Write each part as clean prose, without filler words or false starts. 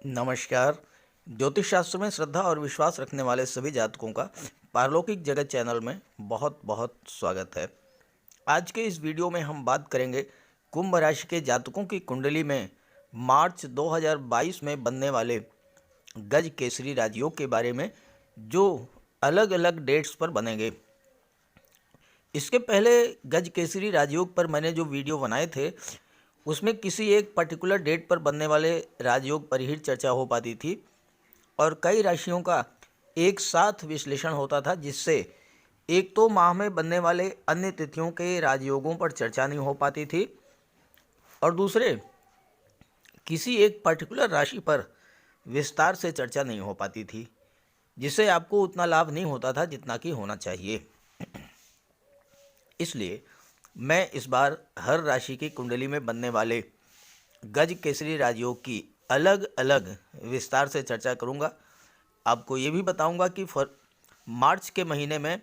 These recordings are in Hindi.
नमस्कार। ज्योतिष शास्त्र में श्रद्धा और विश्वास रखने वाले सभी जातकों का पारलौकिक जगत चैनल में बहुत बहुत स्वागत है। आज के इस वीडियो में हम बात करेंगे कुंभ राशि के जातकों की कुंडली में मार्च 2022 में बनने वाले गज केसरी राजयोग के बारे में, जो अलग अलग डेट्स पर बनेंगे। इसके पहले गज केसरी राजयोग पर मैंने जो वीडियो बनाए थे उसमें किसी एक पर्टिकुलर डेट पर बनने वाले राजयोग पर ही चर्चा हो पाती थी और कई राशियों का एक साथ विश्लेषण होता था, जिससे एक तो माह में बनने वाले अन्य तिथियों के राजयोगों पर चर्चा नहीं हो पाती थी और दूसरे किसी एक पर्टिकुलर राशि पर विस्तार से चर्चा नहीं हो पाती थी, जिससे आपको उतना लाभ नहीं होता था जितना कि होना चाहिए। इसलिए मैं इस बार हर राशि की कुंडली में बनने वाले गज केसरी राजयोग की अलग अलग विस्तार से चर्चा करूंगा। आपको ये भी बताऊंगा कि मार्च के महीने में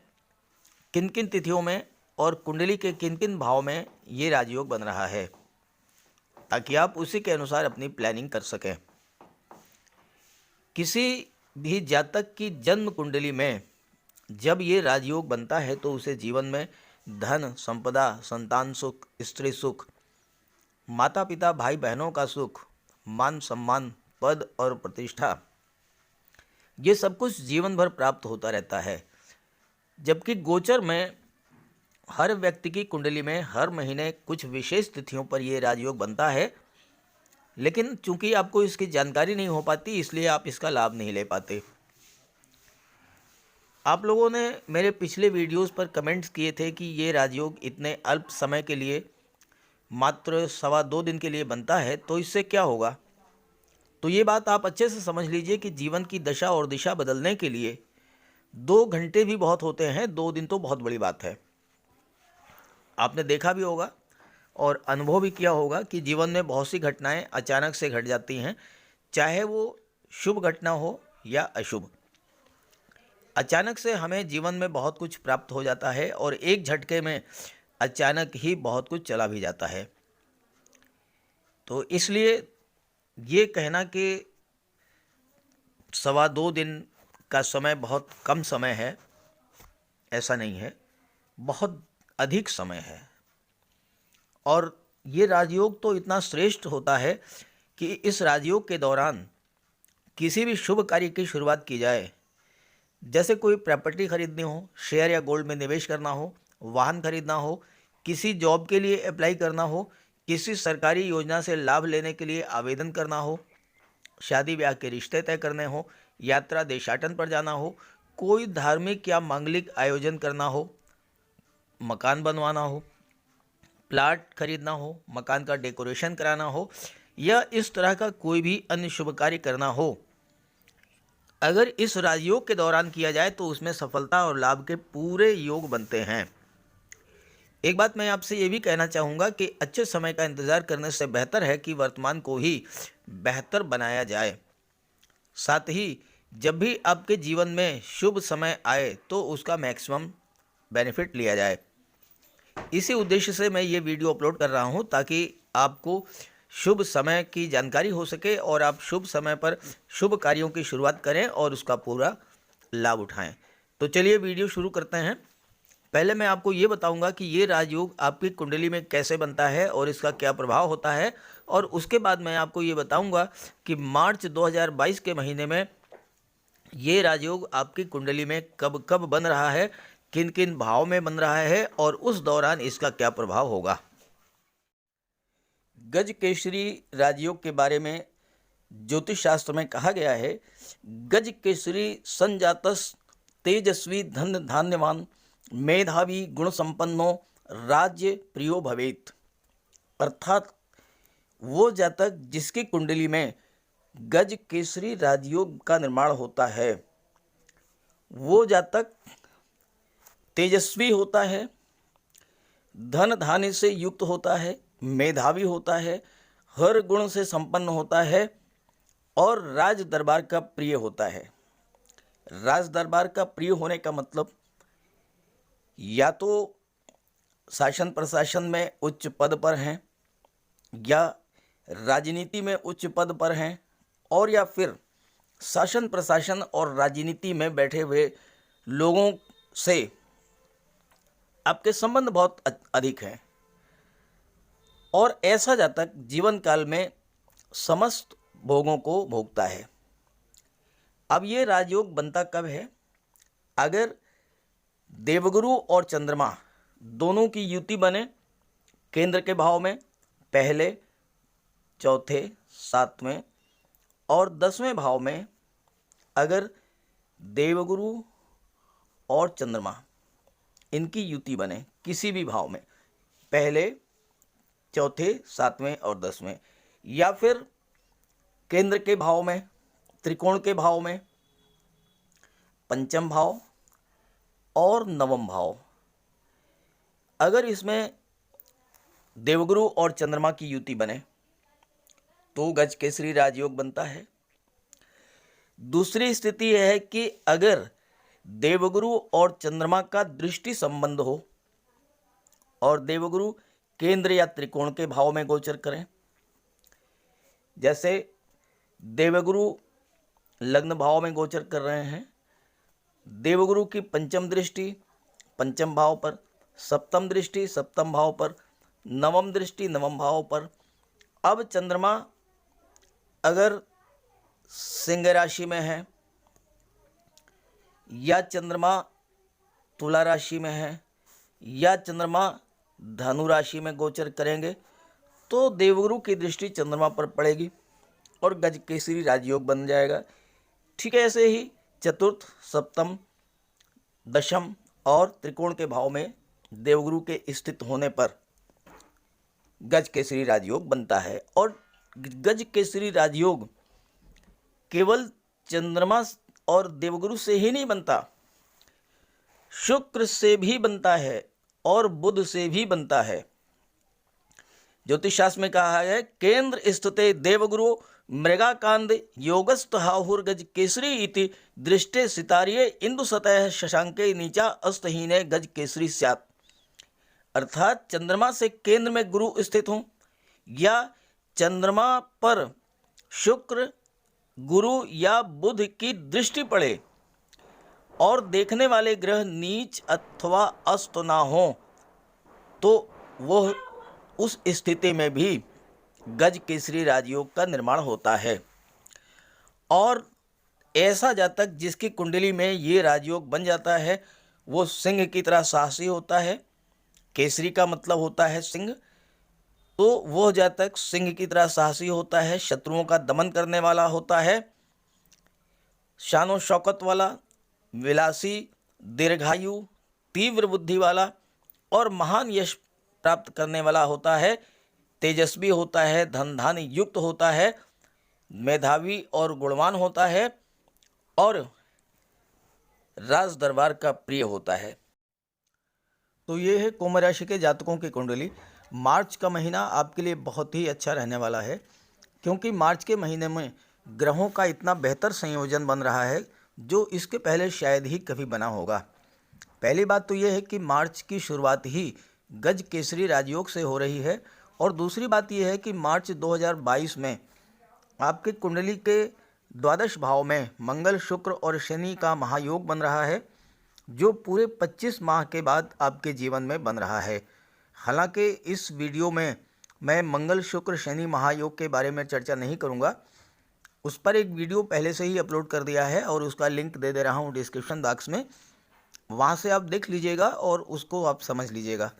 किन किन तिथियों में और कुंडली के किन किन भाव में ये राजयोग बन रहा है, ताकि आप उसी के अनुसार अपनी प्लानिंग कर सकें। किसी भी जातक की जन्म कुंडली में जब ये राजयोग बनता है तो उसे जीवन में धन, संपदा, संतान सुख, स्त्री सुख, माता पिता, भाई बहनों का सुख, मान सम्मान, पद और प्रतिष्ठा, ये सब कुछ जीवन भर प्राप्त होता रहता है। जबकि गोचर में हर व्यक्ति की कुंडली में हर महीने कुछ विशेष तिथियों पर यह राजयोग बनता है, लेकिन चूंकि आपको इसकी जानकारी नहीं हो पाती, इसलिए आप इसका लाभ नहीं ले पाते। आप लोगों ने मेरे पिछले वीडियोस पर कमेंट्स किए थे कि ये राजयोग इतने अल्प समय के लिए, मात्र 2.25 दिन के लिए बनता है, तो इससे क्या होगा। तो ये बात आप अच्छे से समझ लीजिए कि जीवन की दशा और दिशा बदलने के लिए 2 घंटे भी बहुत होते हैं, 2 दिन तो बहुत बड़ी बात है। आपने देखा भी होगा और अनुभव भी किया होगा कि जीवन में बहुत सी घटनाएं अचानक से घट जाती हैं, चाहे वो शुभ घटना हो या अशुभ। अचानक से हमें जीवन में बहुत कुछ प्राप्त हो जाता है और एक झटके में अचानक ही बहुत कुछ चला भी जाता है। तो इसलिए ये कहना कि 2.25 दिन का समय बहुत कम समय है, ऐसा नहीं है, बहुत अधिक समय है। और ये राजयोग तो इतना श्रेष्ठ होता है कि इस राजयोग के दौरान किसी भी शुभ कार्य की शुरुआत की जाए, जैसे कोई प्रॉपर्टी खरीदनी हो, शेयर या गोल्ड में निवेश करना हो, वाहन खरीदना हो, किसी जॉब के लिए अप्लाई करना हो, किसी सरकारी योजना से लाभ लेने के लिए आवेदन करना हो, शादी ब्याह के रिश्ते तय करने हो, यात्रा देशाटन पर जाना हो, कोई धार्मिक या मांगलिक आयोजन करना हो, मकान बनवाना हो, प्लाट खरीदना हो, मकान का डेकोरेशन कराना हो या इस तरह का कोई भी अन्य शुभ कार्य करना हो, अगर इस राजयोग के दौरान किया जाए तो उसमें सफलता और लाभ के पूरे योग बनते हैं। एक बात मैं आपसे ये भी कहना चाहूँगा कि अच्छे समय का इंतज़ार करने से बेहतर है कि वर्तमान को ही बेहतर बनाया जाए। साथ ही जब भी आपके जीवन में शुभ समय आए तो उसका मैक्सिमम बेनिफिट लिया जाए। इसी उद्देश्य से मैं ये वीडियो अपलोड कर रहा हूँ, ताकि आपको शुभ समय की जानकारी हो सके और आप शुभ समय पर शुभ कार्यों की शुरुआत करें और उसका पूरा लाभ उठाएं। तो चलिए वीडियो शुरू करते हैं। पहले मैं आपको ये बताऊंगा कि ये राजयोग आपकी कुंडली में कैसे बनता है और इसका क्या प्रभाव होता है, और उसके बाद मैं आपको ये बताऊंगा कि मार्च 2022 के महीने में ये राजयोग आपकी कुंडली में कब कब बन रहा है, किन किन भाव में बन रहा है और उस दौरान इसका क्या प्रभाव होगा। गज केसरी राजयोग के बारे में ज्योतिष शास्त्र में कहा गया है, गज केसरी संजातस तेजस्वी धन धान्यवान मेधावी गुण संपन्नो राज्य प्रियो भवेत। अर्थात वो जातक जिसकी कुंडली में गज केसरी राजयोग का निर्माण होता है, वो जातक तेजस्वी होता है, धन धान्य से युक्त होता है, मेधावी होता है, हर गुण से संपन्न होता है और राज दरबार का प्रिय होता है। राज दरबार का प्रिय होने का मतलब या तो शासन प्रशासन में उच्च पद पर हैं या राजनीति में उच्च पद पर हैं और या फिर शासन प्रशासन और राजनीति में बैठे हुए लोगों से आपके संबंध बहुत अधिक हैं और ऐसा जातक जीवन काल में समस्त भोगों को भोगता है। अब ये राजयोग बनता कब है? अगर देवगुरु और चंद्रमा दोनों की युति बने केंद्र के भाव में, पहले, चौथे, सातवें और 10वें भाव में, अगर देवगुरु और चंद्रमा इनकी युति बने किसी भी भाव में, पहले, चौथे, सातवें और 10वें, या फिर केंद्र के भाव में, त्रिकोण के भाव में, पंचम भाव और नवम भाव, अगर इसमें देवगुरु और चंद्रमा की युति बने तो गज केसरी राजयोग बनता है। दूसरी स्थिति यह है कि अगर देवगुरु और चंद्रमा का दृष्टि संबंध हो और देवगुरु केंद्र या त्रिकोण के भाव में गोचर करें, जैसे देवगुरु लग्न भाव में गोचर कर रहे हैं, देवगुरु की पंचम दृष्टि पंचम भाव पर, सप्तम दृष्टि सप्तम भाव पर, नवम दृष्टि नवम भाव पर। अब चंद्रमा अगर सिंह राशि में है या चंद्रमा तुला राशि में है या चंद्रमा धनु राशि में गोचर करेंगे तो देवगुरु की दृष्टि चंद्रमा पर पड़ेगी और गज केसरी राजयोग बन जाएगा। ठीक है, ऐसे ही चतुर्थ, सप्तम, दशम और त्रिकोण के भाव में देवगुरु के स्थित होने पर गज केसरी राजयोग बनता है। और गज केसरी राजयोग केवल चंद्रमा और देवगुरु से ही नहीं बनता, शुक्र से भी बनता है और बुध से भी बनता है। ज्योतिष शास्त्र में कहा है केंद्र स्थिते देवगुरु मृगाकांद योगस्थ हाहुर गज केसरी इति दृष्टे सितारिये इंदु सतह शशांके नीचा अस्तहीने गज केसरी स्यात्। अर्थात चंद्रमा से केंद्र में गुरु स्थित हों या चंद्रमा पर शुक्र, गुरु या बुध की दृष्टि पड़े और देखने वाले ग्रह नीच अथवा अस्त ना हो तो वह उस स्थिति में भी गज केसरी राजयोग का निर्माण होता है। और ऐसा जातक जिसकी कुंडली में ये राजयोग बन जाता है वो सिंह की तरह साहसी होता है। केसरी का मतलब होता है सिंह, तो वह जातक सिंह की तरह साहसी होता है, शत्रुओं का दमन करने वाला होता है, शानो शौकत वाला, विलासी, दीर्घायु, तीव्र बुद्धि वाला और महान यश प्राप्त करने वाला होता है, तेजस्वी होता है, धन धान युक्त होता है, मेधावी और गुणवान होता है और राज दरबार का प्रिय होता है। तो ये है कुंभ राशि के जातकों की कुंडली। मार्च का महीना आपके लिए बहुत ही अच्छा रहने वाला है क्योंकि मार्च के महीने में ग्रहों का इतना बेहतर संयोजन बन रहा है जो इसके पहले शायद ही कभी बना होगा। पहली बात तो ये है कि मार्च की शुरुआत ही गज केसरी राजयोग से हो रही है और दूसरी बात यह है कि मार्च 2022 में आपके कुंडली के द्वादश भाव में मंगल, शुक्र और शनि का महायोग बन रहा है जो पूरे 25 माह के बाद आपके जीवन में बन रहा है। हालांकि इस वीडियो में मैं मंगल, शुक्र, शनि महायोग के बारे में चर्चा नहीं करूंगा, उस पर एक वीडियो पहले से ही अपलोड कर दिया है और उसका लिंक दे रहा हूं डिस्क्रिप्शन बॉक्स में, वहां से आप देख लीजिएगा और उसको आप समझ लीजिएगा।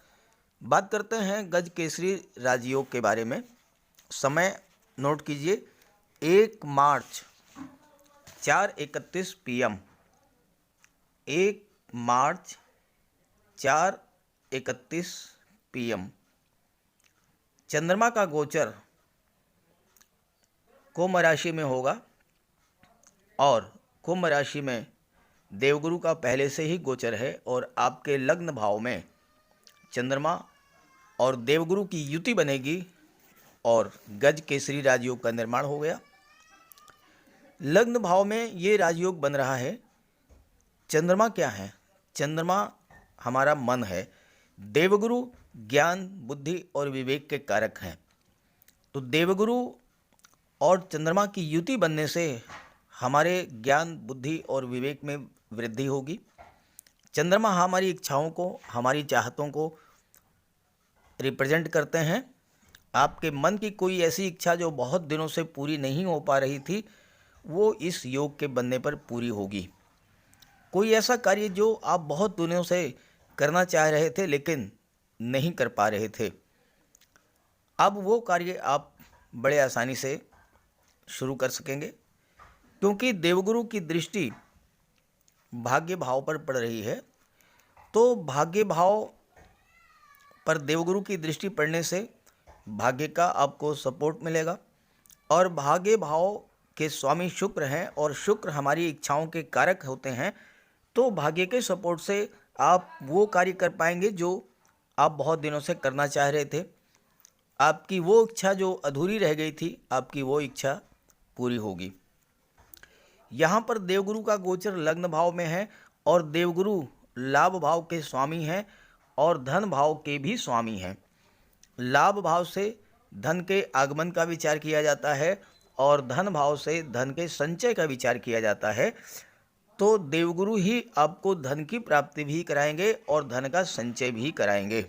बात करते हैं गज केसरी राजयोग के बारे में। समय नोट कीजिए, 1 मार्च 4:31 PM, 1 मार्च 4:31 PM चंद्रमा का गोचर कुंभ राशि में होगा और कुंभ राशि में देवगुरु का पहले से ही गोचर है और आपके लग्न भाव में चंद्रमा और देवगुरु की युति बनेगी और गज केसरी राजयोग का निर्माण हो गया। लग्न भाव में ये राजयोग बन रहा है। चंद्रमा क्या है? चंद्रमा हमारा मन है। देवगुरु ज्ञान, बुद्धि और विवेक के कारक हैं। तो देवगुरु और चंद्रमा की युति बनने से हमारे ज्ञान, बुद्धि और विवेक में वृद्धि होगी। चंद्रमा हमारी इच्छाओं को, हमारी चाहतों को रिप्रेजेंट करते हैं। आपके मन की कोई ऐसी इच्छा जो बहुत दिनों से पूरी नहीं हो पा रही थी, वो इस योग के बनने पर पूरी होगी। कोई ऐसा कार्य जो आप बहुत दिनों से करना चाह रहे थे लेकिन नहीं कर पा रहे थे, अब वो कार्य आप बड़े आसानी से शुरू कर सकेंगे, क्योंकि देवगुरु की दृष्टि भाग्य भाव पर पड़ रही है। तो भाग्य भाव पर देवगुरु की दृष्टि पड़ने से भाग्य का आपको सपोर्ट मिलेगा। और भाग्य भाव के स्वामी शुक्र हैं और शुक्र हमारी इच्छाओं के कारक होते हैं। तो भाग्य के सपोर्ट से आप वो कार्य कर पाएंगे जो आप बहुत दिनों से करना चाह रहे थे। आपकी वो इच्छा जो अधूरी रह गई थी, आपकी वो इच्छा पूरी होगी। यहाँ पर देवगुरु का गोचर लग्न भाव में है और देवगुरु लाभ भाव के स्वामी हैं और धन भाव के भी स्वामी हैं। लाभ भाव से धन के आगमन का विचार किया जाता है और धन भाव से धन के संचय का विचार किया जाता है। तो देवगुरु ही आपको धन की प्राप्ति भी कराएंगे और धन का संचय भी कराएंगे।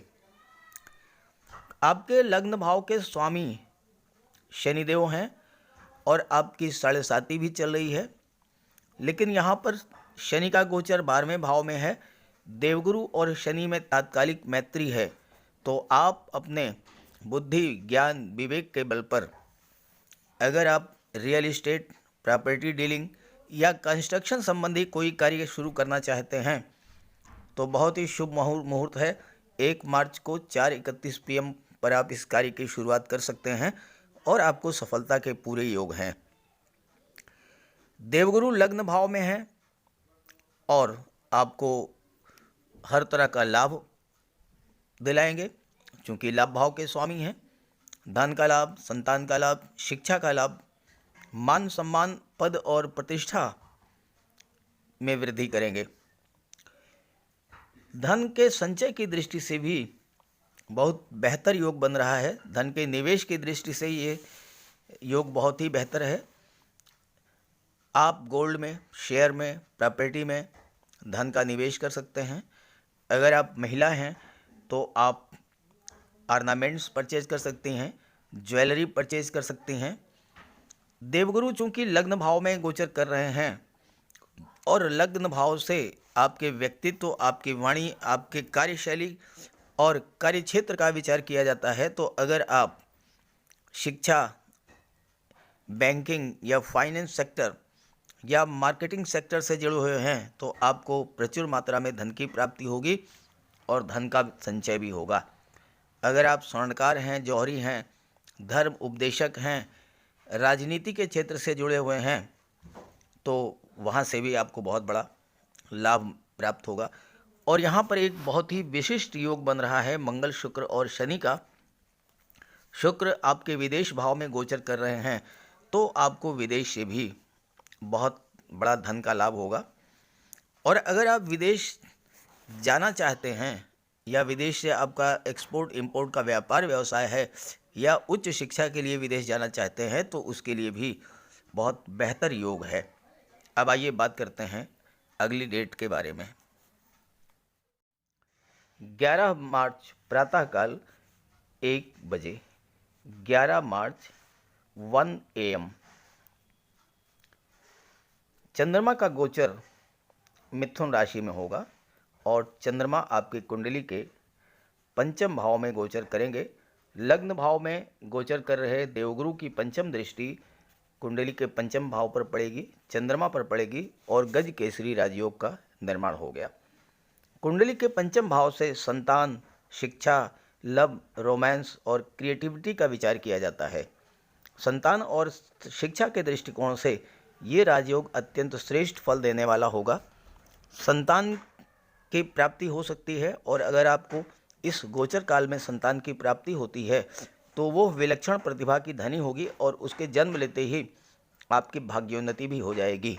आपके लग्न भाव के स्वामी शनिदेव हैं और आपकी 7.5 भी चल रही है, लेकिन यहाँ पर शनि का गोचर 12वें भाव में है। देवगुरु और शनि में तात्कालिक मैत्री है। तो आप अपने बुद्धि, ज्ञान, विवेक के बल पर अगर आप रियल इस्टेट, प्रॉपर्टी डीलिंग या कंस्ट्रक्शन संबंधी कोई कार्य शुरू करना चाहते हैं तो बहुत ही शुभ मुहूर्त है। 1 मार्च को 4:31 PM पर आप इस कार्य की शुरुआत कर सकते हैं और आपको सफलता के पूरे योग हैं। देवगुरु लग्न भाव में है और आपको हर तरह का लाभ दिलाएंगे, क्योंकि लाभ भाव के स्वामी हैं। धन का लाभ, संतान का लाभ, शिक्षा का लाभ, मान सम्मान, पद और प्रतिष्ठा में वृद्धि करेंगे। धन के संचय की दृष्टि से भी बहुत बेहतर योग बन रहा है। धन के निवेश की दृष्टि से ये योग बहुत ही बेहतर है। आप गोल्ड में, शेयर में, प्रॉपर्टी में धन का निवेश कर सकते हैं। अगर आप महिला हैं तो आप ऑर्नामेंट्स परचेज कर सकती हैं, ज्वेलरी परचेज कर सकती हैं। देवगुरु चूंकि लग्न भाव में गोचर कर रहे हैं और लग्न भाव से आपके व्यक्तित्व, आपकी वाणी, आपके कार्यशैली और कार्यक्षेत्र का विचार किया जाता है। तो अगर आप शिक्षा, बैंकिंग या फाइनेंस सेक्टर या मार्केटिंग सेक्टर से जुड़े हुए हैं तो आपको प्रचुर मात्रा में धन की प्राप्ति होगी और धन का संचय भी होगा। अगर आप स्वर्णकार हैं, जौहरी हैं, धर्म उपदेशक हैं, राजनीति के क्षेत्र से जुड़े हुए हैं तो वहाँ से भी आपको बहुत बड़ा लाभ प्राप्त होगा। और यहाँ पर एक बहुत ही विशिष्ट योग बन रहा है मंगल, शुक्र और शनि का। शुक्र आपके विदेश भाव में गोचर कर रहे हैं तो आपको विदेश से भी बहुत बड़ा धन का लाभ होगा। और अगर आप विदेश जाना चाहते हैं या विदेश से आपका एक्सपोर्ट इंपोर्ट का व्यापार व्यवसाय है या उच्च शिक्षा के लिए विदेश जाना चाहते हैं तो उसके लिए भी बहुत बेहतर योग है। अब आइए बात करते हैं अगली डेट के बारे में। 11 मार्च प्रातःकाल 1 बजे, 11 मार्च 1 AM चंद्रमा का गोचर मिथुन राशि में होगा और चंद्रमा आपकी कुंडली के 5म भाव में गोचर करेंगे। लग्न भाव में गोचर कर रहे देवगुरु की 5म दृष्टि कुंडली के 5म भाव पर पड़ेगी, चंद्रमा पर पड़ेगी और गज केसरी राजयोग का निर्माण हो गया। कुंडली के 5म भाव से संतान, शिक्षा, लव, रोमांस और क्रिएटिविटी का विचार किया जाता है। संतान और शिक्षा के दृष्टिकोण से ये राजयोग अत्यंत श्रेष्ठ फल देने वाला होगा। संतान की प्राप्ति हो सकती है और अगर आपको इस गोचर काल में संतान की प्राप्ति होती है तो वो विलक्षण प्रतिभा की धनी होगी और उसके जन्म लेते ही आपकी भाग्योन्नति भी हो जाएगी।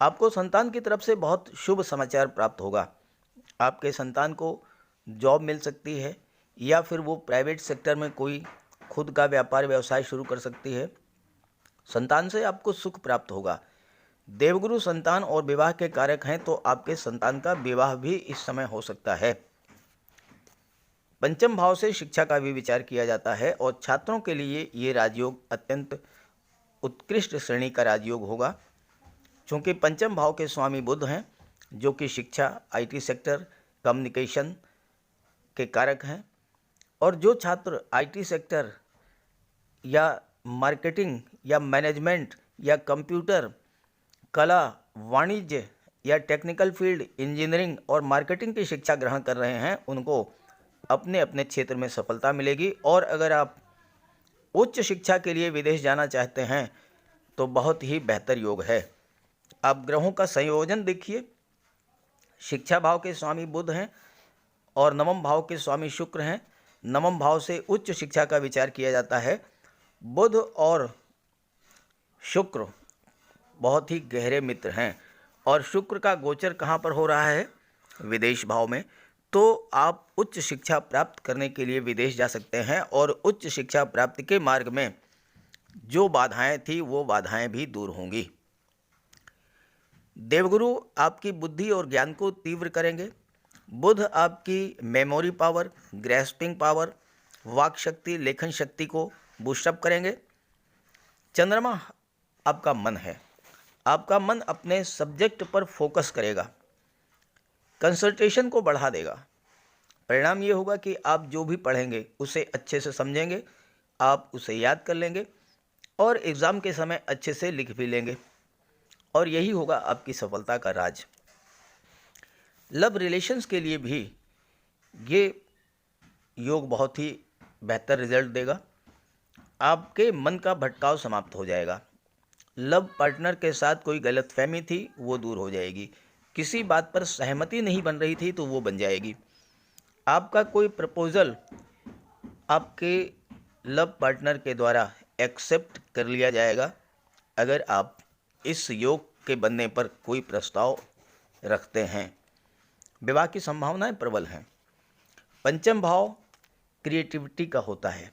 आपको संतान की तरफ से बहुत शुभ समाचार प्राप्त होगा। आपके संतान को जॉब मिल सकती है या फिर वो प्राइवेट सेक्टर में कोई खुद का व्यापार व्यवसाय शुरू कर सकती है। संतान से आपको सुख प्राप्त होगा। देवगुरु संतान और विवाह के कारक हैं, तो आपके संतान का विवाह भी इस समय हो सकता है। पंचम भाव से शिक्षा का भी विचार किया जाता है और छात्रों के लिए ये राजयोग अत्यंत उत्कृष्ट श्रेणी का राजयोग होगा, क्योंकि पंचम भाव के स्वामी बुध हैं, जो कि शिक्षा, आईटी सेक्टर, कम्युनिकेशन के कारक हैं। और जो छात्र आईटी सेक्टर या मार्केटिंग या मैनेजमेंट या कंप्यूटर, कला, वाणिज्य या टेक्निकल फील्ड, इंजीनियरिंग और मार्केटिंग की शिक्षा ग्रहण कर रहे हैं, उनको अपने अपने क्षेत्र में सफलता मिलेगी। और अगर आप उच्च शिक्षा के लिए विदेश जाना चाहते हैं तो बहुत ही बेहतर योग है। आप ग्रहों का संयोजन देखिए, शिक्षा भाव के स्वामी बुध हैं और नवम भाव के स्वामी शुक्र हैं। नवम भाव से उच्च शिक्षा का विचार किया जाता है। बुध और शुक्र बहुत ही गहरे मित्र हैं और शुक्र का गोचर कहाँ पर हो रहा है? विदेश भाव में। तो आप उच्च शिक्षा प्राप्त करने के लिए विदेश जा सकते हैं और उच्च शिक्षा प्राप्ति के मार्ग में जो बाधाएं थी वो बाधाएं भी दूर होंगी। देवगुरु आपकी बुद्धि और ज्ञान को तीव्र करेंगे। बुध आपकी मेमोरी पावर, ग्रैस्पिंग पावर, वाक शक्ति, लेखन शक्ति को बूस्टअप करेंगे। चंद्रमा आपका मन है। आपका मन अपने सब्जेक्ट पर फोकस करेगा, कंसंट्रेशन को बढ़ा देगा। परिणाम ये होगा कि आप जो भी पढ़ेंगे उसे अच्छे से समझेंगे, आप उसे याद कर लेंगे और एग्ज़ाम के समय अच्छे से लिख भी लेंगे, और यही होगा आपकी सफलता का राज। लव रिलेशंस के लिए भी ये योग बहुत ही बेहतर रिजल्ट देगा। आपके मन का भटकाव समाप्त हो जाएगा। लव पार्टनर के साथ कोई गलतफहमी थी वो दूर हो जाएगी। किसी बात पर सहमति नहीं बन रही थी तो वो बन जाएगी। आपका कोई प्रपोज़ल आपके लव पार्टनर के द्वारा एक्सेप्ट कर लिया जाएगा, अगर आप इस योग के बनने पर कोई प्रस्ताव रखते हैं। विवाह की संभावनाएं प्रबल हैं। पंचम भाव क्रिएटिविटी का होता है।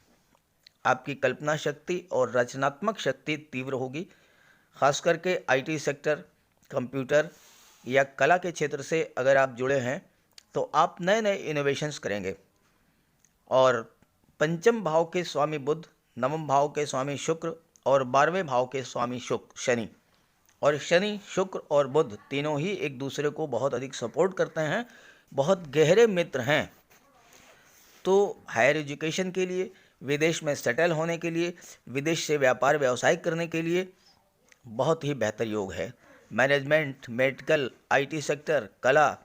आपकी कल्पना शक्ति और रचनात्मक शक्ति तीव्र होगी। खास करके आईटी सेक्टर, कंप्यूटर या कला के क्षेत्र से अगर आप जुड़े हैं तो आप नए नए इनोवेशंस करेंगे। और पंचम भाव के स्वामी बुध, नवम भाव के स्वामी शुक्र और 12वें भाव के स्वामी शनि, और शनि, शुक्र और बुध तीनों ही एक दूसरे को बहुत अधिक सपोर्ट करते हैं, बहुत गहरे मित्र हैं। तो हायर एजुकेशन के लिए, विदेश में सेटल होने के लिए, विदेश से व्यापार व्यवसाय करने के लिए बहुत ही बेहतर योग है। मैनेजमेंट, मेडिकल, आईटी सेक्टर, कला,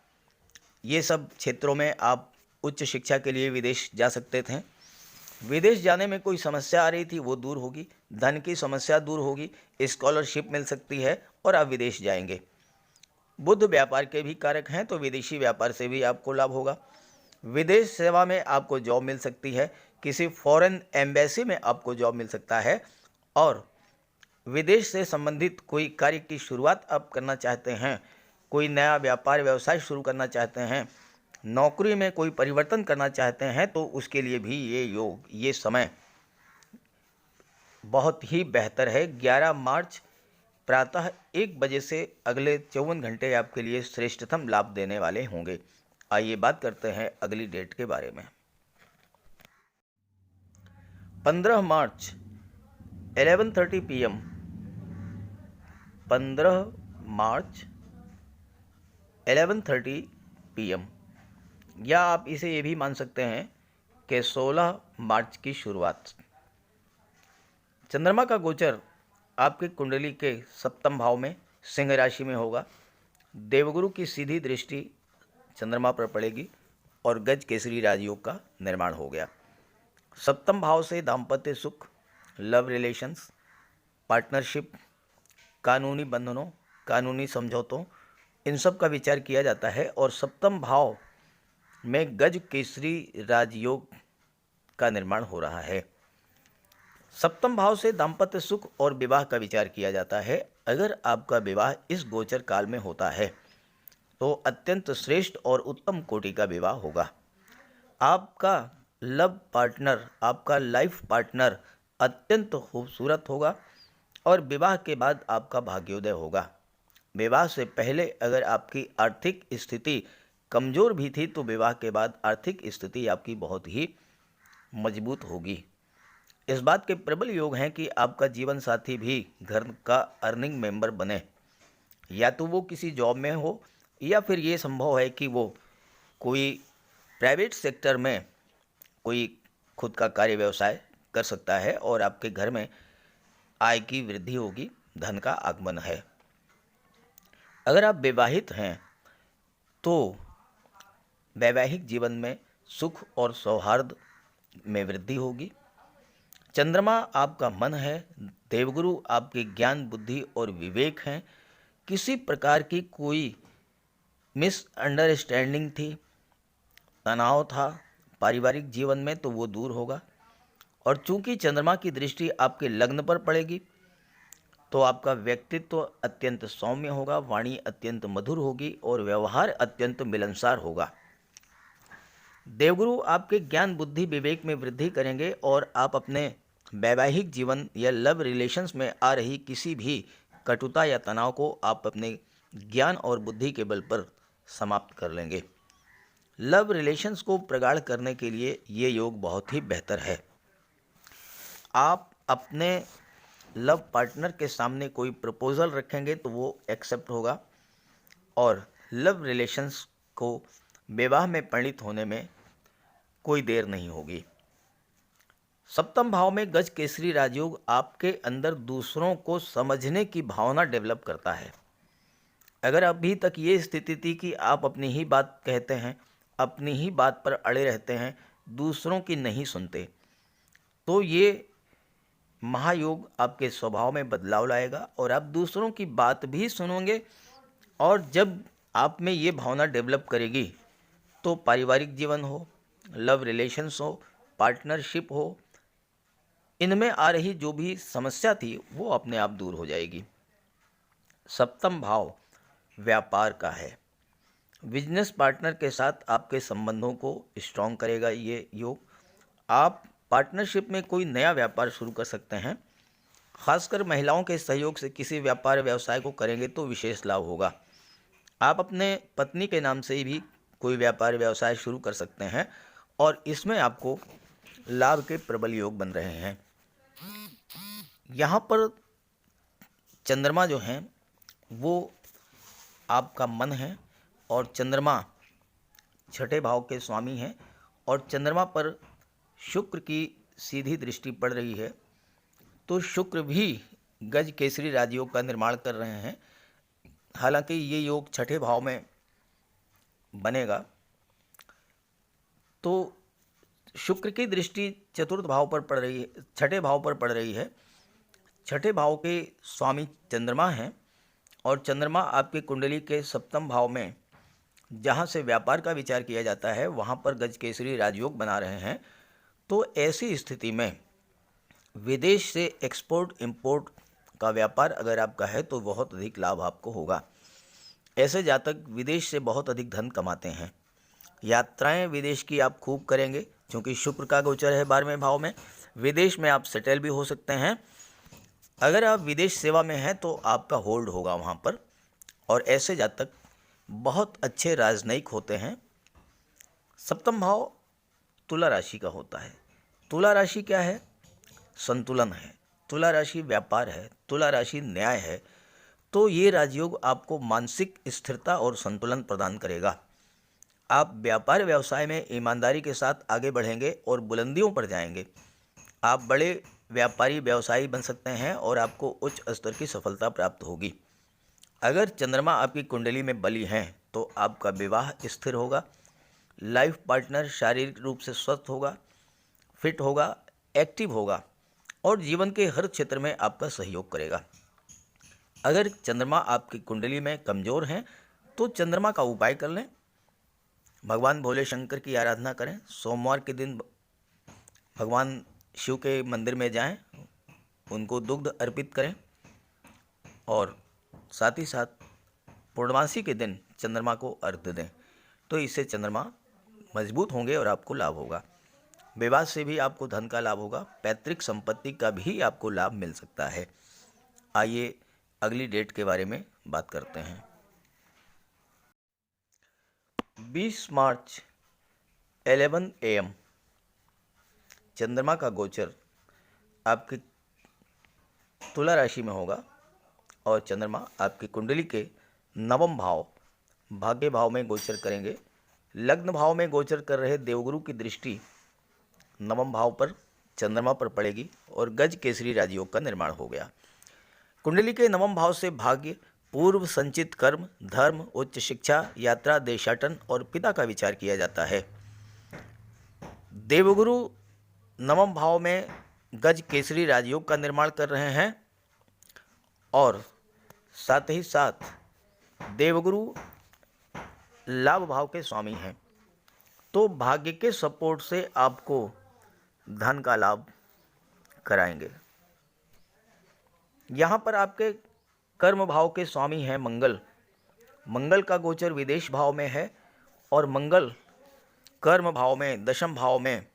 ये सब क्षेत्रों में आप उच्च शिक्षा के लिए विदेश जा सकते थे। विदेश जाने में कोई समस्या आ रही थी वो दूर होगी, धन की समस्या दूर होगी, स्कॉलरशिप मिल सकती है और आप विदेश जाएंगे। बुध व्यापार के भी कारक हैं, तो विदेशी व्यापार से भी आपको लाभ होगा। विदेश सेवा में आपको जॉब मिल सकती है, किसी फॉरेन एम्बेसी में आपको जॉब मिल सकता है, और विदेश से संबंधित कोई कार्य की शुरुआत आप करना चाहते हैं, कोई नया व्यापार व्यवसाय शुरू करना चाहते हैं, नौकरी में कोई परिवर्तन करना चाहते हैं, तो उसके लिए भी ये योग, ये समय बहुत ही बेहतर है। 11 मार्च प्रातः 1 बजे से अगले 54 घंटे आपके लिए श्रेष्ठतम लाभ देने वाले होंगे। आइए बात करते हैं अगली डेट के बारे में। 15 मार्च 11:30 PM, 15 मार्च 11:30 PM, या आप इसे ये भी मान सकते हैं कि 16 मार्च की शुरुआत। चंद्रमा का गोचर आपकी कुंडली के सप्तम भाव में सिंह राशि में होगा। देवगुरु की सीधी दृष्टि चंद्रमा पर पड़ेगी और गज केसरी राजयोग का निर्माण हो गया। सप्तम भाव से दाम्पत्य सुख, लव रिलेशंस, पार्टनरशिप, कानूनी बंधनों, कानूनी समझौतों, इन सब का विचार किया जाता है। और सप्तम भाव में गज केसरी राजयोग का निर्माण हो रहा है। सप्तम भाव से दाम्पत्य सुख और विवाह का विचार किया जाता है। अगर आपका विवाह इस गोचर काल में होता है तो अत्यंत श्रेष्ठ और उत्तम कोटि का विवाह होगा। आपका लव पार्टनर, आपका लाइफ पार्टनर अत्यंत खूबसूरत होगा और विवाह के बाद आपका भाग्योदय होगा। विवाह से पहले अगर आपकी आर्थिक स्थिति कमज़ोर भी थी तो विवाह के बाद आर्थिक स्थिति आपकी बहुत ही मजबूत होगी। इस बात के प्रबल योग हैं कि आपका जीवन साथी भी घर का अर्निंग मेंबर बने, या तो वो किसी जॉब में हो या फिर ये संभव है कि वो कोई प्राइवेट सेक्टर में कोई खुद का कार्य व्यवसाय कर सकता है और आपके घर में आय की वृद्धि होगी, धन का आगमन है। अगर आप विवाहित हैं तो वैवाहिक जीवन में सुख और सौहार्द में वृद्धि होगी। चंद्रमा आपका मन है, देवगुरु आपके ज्ञान, बुद्धि और विवेक हैं। किसी प्रकार की कोई मिसअंडरस्टैंडिंग थी, तनाव था पारिवारिक जीवन में, तो वो दूर होगा। और चूंकि चंद्रमा की दृष्टि आपके लग्न पर पड़ेगी तो आपका व्यक्तित्व अत्यंत सौम्य होगा, वाणी अत्यंत मधुर होगी और व्यवहार अत्यंत मिलनसार होगा। देवगुरु आपके ज्ञान, बुद्धि, विवेक में वृद्धि करेंगे और आप अपने वैवाहिक जीवन या लव रिलेशंस में आ रही किसी भी कटुता या तनाव को आप अपने ज्ञान और बुद्धि के बल पर समाप्त कर लेंगे। लव रिलेशंस को प्रगाढ़ करने के लिए ये योग बहुत ही बेहतर है। आप अपने लव पार्टनर के सामने कोई प्रपोजल रखेंगे तो वो एक्सेप्ट होगा और लव रिलेशंस को विवाह में परिणित होने में कोई देर नहीं होगी। सप्तम भाव में गज केसरी राजयोग आपके अंदर दूसरों को समझने की भावना डेवलप करता है। अगर अभी तक ये स्थिति थी कि आप अपनी ही बात कहते हैं, अपनी ही बात पर अड़े रहते हैं, दूसरों की नहीं सुनते, तो ये महायोग आपके स्वभाव में बदलाव लाएगा और आप दूसरों की बात भी सुनोगे। और जब आप में ये भावना डेवलप करेगी तो पारिवारिक जीवन हो, लव रिलेशंस हो, पार्टनरशिप हो, इनमें आ रही जो भी समस्या थी वो अपने आप दूर हो जाएगी। सप्तम भाव व्यापार का है। बिजनेस पार्टनर के साथ आपके संबंधों को स्ट्रॉन्ग करेगा ये योग। आप पार्टनरशिप में कोई नया व्यापार शुरू कर सकते हैं। खासकर महिलाओं के सहयोग से किसी व्यापार व्यवसाय को करेंगे तो विशेष लाभ होगा। आप अपने पत्नी के नाम से भी कोई व्यापार व्यवसाय शुरू कर सकते हैं और इसमें आपको लाभ के प्रबल योग बन रहे हैं। यहाँ पर चंद्रमा जो हैं वो आपका मन है और चंद्रमा छठे भाव के स्वामी हैं और चंद्रमा पर शुक्र की सीधी दृष्टि पड़ रही है, तो शुक्र भी गज केसरी राजयोग का निर्माण कर रहे हैं। हालांकि ये योग छठे भाव में बनेगा, तो शुक्र की दृष्टि चतुर्थ भाव पर पड़ रही है, छठे भाव पर पड़ रही है। छठे भाव के स्वामी चंद्रमा हैं और चंद्रमा आपकी कुंडली के सप्तम भाव में, जहाँ से व्यापार का विचार किया जाता है, वहाँ पर गज केसरी राजयोग बना रहे हैं। तो ऐसी स्थिति में विदेश से एक्सपोर्ट इंपोर्ट का व्यापार अगर आपका है तो बहुत अधिक लाभ आपको होगा। ऐसे जातक विदेश से बहुत अधिक धन कमाते हैं। यात्राएं विदेश की आप खूब करेंगे क्योंकि शुक्र का गोचर है 12वें भाव में। विदेश में आप सेटल भी हो सकते हैं। अगर आप विदेश सेवा में हैं तो आपका होल्ड होगा वहाँ पर। और ऐसे जातक बहुत अच्छे राजनयिक होते हैं। सप्तम भाव तुला राशि का होता है। तुला राशि क्या है? संतुलन है। तुला राशि व्यापार है। तुला राशि न्याय है। तो ये राजयोग आपको मानसिक स्थिरता और संतुलन प्रदान करेगा। आप व्यापार व्यवसाय में ईमानदारी के साथ आगे बढ़ेंगे और बुलंदियों पर जाएंगे। आप बड़े व्यापारी व्यवसायी बन सकते हैं और आपको उच्च स्तर की सफलता प्राप्त होगी। अगर चंद्रमा आपकी कुंडली में बली हैं तो आपका विवाह स्थिर होगा। लाइफ पार्टनर शारीरिक रूप से स्वस्थ होगा, फिट होगा, एक्टिव होगा और जीवन के हर क्षेत्र में आपका सहयोग करेगा। अगर चंद्रमा आपकी कुंडली में कमज़ोर हैं तो चंद्रमा का उपाय कर लें। भगवान भोले शंकर की आराधना करें। सोमवार के दिन भगवान शिव के मंदिर में जाएं, उनको दुग्ध अर्पित करें और साथ ही साथ पूर्णमासी के दिन चंद्रमा को अर्घ्य दें। तो इससे चंद्रमा मजबूत होंगे और आपको लाभ होगा। विवाह से भी आपको धन का लाभ होगा। पैतृक संपत्ति का भी आपको लाभ मिल सकता है। आइए अगली डेट के बारे में बात करते हैं। 20 मार्च 11 AM चंद्रमा का गोचर आपकी तुला राशि में होगा और चंद्रमा आपकी कुंडली के नवम भाव भाग्य भाव में गोचर करेंगे। लग्न भाव में गोचर कर रहे देवगुरु की दृष्टि नवम भाव पर चंद्रमा पर पड़ेगी और गज केसरी राजयोग का निर्माण हो गया। कुंडली के नवम भाव से भाग्य, पूर्व संचित कर्म, धर्म, उच्च शिक्षा, यात्रा, देशाटन और पिता का विचार किया जाता है। देवगुरु नवम भाव में गज केसरी राजयोग का निर्माण कर रहे हैं और साथ ही साथ देवगुरु लाभ भाव के स्वामी हैं, तो भाग्य के सपोर्ट से आपको धन का लाभ कराएंगे। यहाँ पर आपके कर्म भाव के स्वामी हैं मंगल। मंगल का गोचर विदेश भाव में है और मंगल कर्म भाव में, दशम भाव में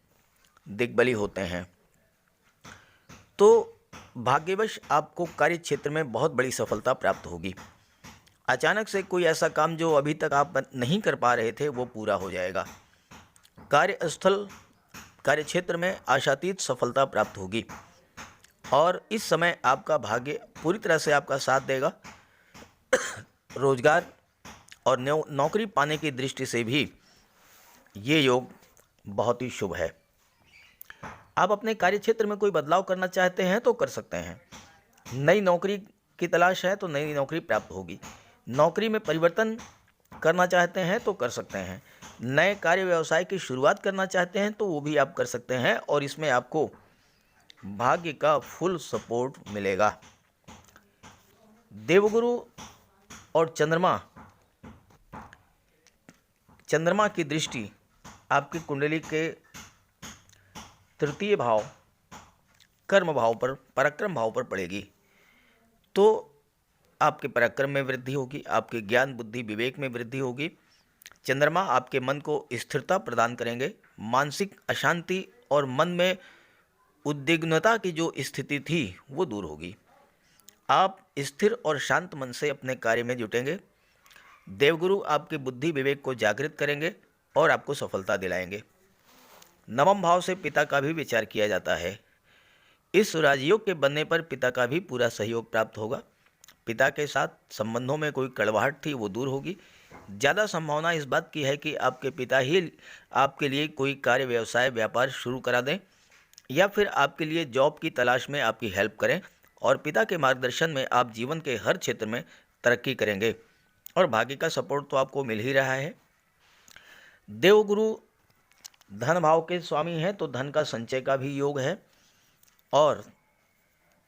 दिग्बली होते हैं। तो भाग्यवश आपको कार्य क्षेत्र में बहुत बड़ी सफलता प्राप्त होगी। अचानक से कोई ऐसा काम जो अभी तक आप नहीं कर पा रहे थे वो पूरा हो जाएगा। कार्यस्थल, कार्य क्षेत्र में आशातीत सफलता प्राप्त होगी और इस समय आपका भाग्य पूरी तरह से आपका साथ देगा। रोजगार और नौकरी पाने की दृष्टि से भी ये योग बहुत ही शुभ है। आप अपने कार्य क्षेत्र में कोई बदलाव करना चाहते हैं तो कर सकते हैं। नई नौकरी की तलाश है तो नई नौकरी प्राप्त होगी। नौकरी में परिवर्तन करना चाहते हैं तो कर सकते हैं। नए कार्य व्यवसाय की शुरुआत करना चाहते हैं तो वो भी आप कर सकते हैं और इसमें आपको भाग्य का फुल सपोर्ट मिलेगा। देवगुरु और चंद्रमा की दृष्टि आपकी कुंडली के तृतीय भाव कर्म भाव पर, पराक्रम भाव पर पड़ेगी, तो आपके पराक्रम में वृद्धि होगी, आपके ज्ञान, बुद्धि, विवेक में वृद्धि होगी। चंद्रमा आपके मन को स्थिरता प्रदान करेंगे। मानसिक अशांति और मन में उद्विग्नता की जो स्थिति थी वो दूर होगी। आप स्थिर और शांत मन से अपने कार्य में जुटेंगे। देवगुरु आपकी बुद्धि, विवेक को जागृत करेंगे और आपको सफलता दिलाएंगे। नवम भाव से पिता का भी विचार किया जाता है। इस राजयोग के बनने पर पिता का भी पूरा सहयोग प्राप्त होगा। पिता के साथ संबंधों में कोई कड़वाहट थी वो दूर होगी। ज़्यादा संभावना इस बात की है कि आपके पिता ही आपके लिए कोई कार्य, व्यवसाय, व्यापार शुरू करा दें या फिर आपके लिए जॉब की तलाश में आपकी हेल्प करें और पिता के मार्गदर्शन में आप जीवन के हर क्षेत्र में तरक्की करेंगे और भाग्य का सपोर्ट तो आपको मिल ही रहा है। देवगुरु धन भाव के स्वामी हैं तो धन का संचय का भी योग है और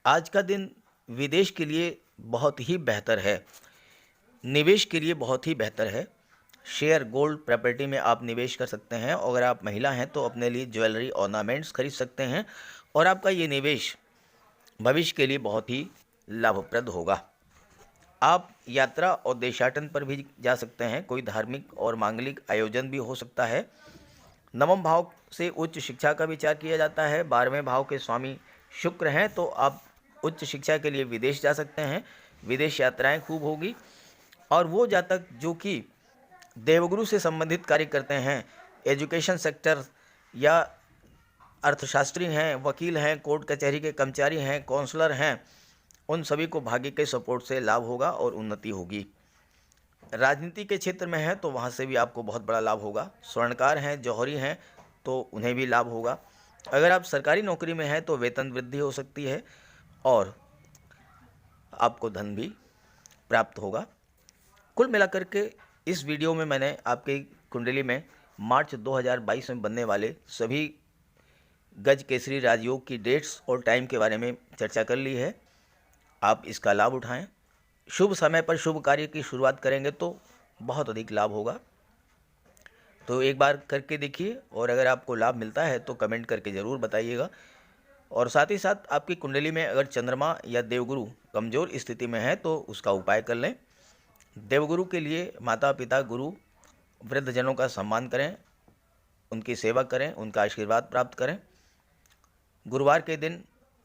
आज का दिन विदेश के लिए बहुत ही बेहतर है, निवेश के लिए बहुत ही बेहतर है। शेयर, गोल्ड, प्रॉपर्टी में आप निवेश कर सकते हैं। अगर आप महिला हैं तो अपने लिए ज्वेलरी, ऑर्नामेंट्स खरीद सकते हैं और आपका ये निवेश भविष्य के लिए बहुत ही लाभप्रद होगा। आप यात्रा और देशाटन पर भी जा सकते हैं। कोई धार्मिक और मांगलिक आयोजन भी हो सकता है। नवम भाव से उच्च शिक्षा का विचार किया जाता है। 12वें भाव के स्वामी शुक्र हैं तो आप उच्च शिक्षा के लिए विदेश जा सकते हैं। विदेश यात्राएं खूब होगी और वो जातक जो कि देवगुरु से संबंधित कार्य करते हैं, एजुकेशन सेक्टर या अर्थशास्त्री हैं, वकील हैं, कोर्ट कचहरी के कर्मचारी हैं, काउंसलर हैं, उन सभी को भाग्य के सपोर्ट से लाभ होगा और उन्नति होगी। राजनीति के क्षेत्र में हैं तो वहाँ से भी आपको बहुत बड़ा लाभ होगा। स्वर्णकार हैं, जौहरी हैं तो उन्हें भी लाभ होगा। अगर आप सरकारी नौकरी में हैं तो वेतन वृद्धि हो सकती है और आपको धन भी प्राप्त होगा। कुल मिलाकर के इस वीडियो में मैंने आपकी कुंडली में मार्च 2022 में बनने वाले सभी गज केसरी राजयोग की डेट्स और टाइम के बारे में चर्चा कर ली है। आप इसका लाभ उठाएं। शुभ समय पर शुभ कार्य की शुरुआत करेंगे तो बहुत अधिक लाभ होगा। तो एक बार करके देखिए और अगर आपको लाभ मिलता है तो कमेंट करके ज़रूर बताइएगा। और साथ ही साथ आपकी कुंडली में अगर चंद्रमा या देवगुरु कमज़ोर स्थिति में है तो उसका उपाय कर लें। देवगुरु के लिए माता पिता, गुरु, वृद्धजनों का सम्मान करें, उनकी सेवा करें, उनका आशीर्वाद प्राप्त करें। गुरुवार के दिन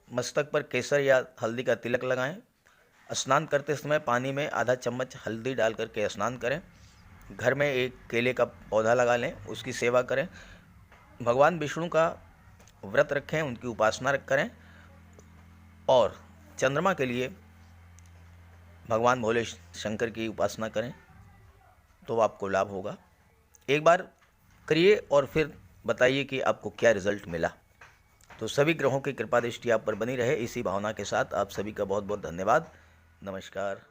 मस्तक पर केसर या हल्दी का तिलक लगाएं। स्नान करते समय पानी में आधा चम्मच हल्दी डाल करके स्नान करें। घर में एक केले का पौधा लगा लें, उसकी सेवा करें। भगवान विष्णु का व्रत रखें, उनकी उपासना करें और चंद्रमा के लिए भगवान भोले शंकर की उपासना करें तो आपको लाभ होगा। एक बार करिए और फिर बताइए कि आपको क्या रिजल्ट मिला। तो सभी ग्रहों की कृपा दृष्टि आप पर बनी रहे, इसी भावना के साथ आप सभी का बहुत बहुत धन्यवाद। नमस्कार।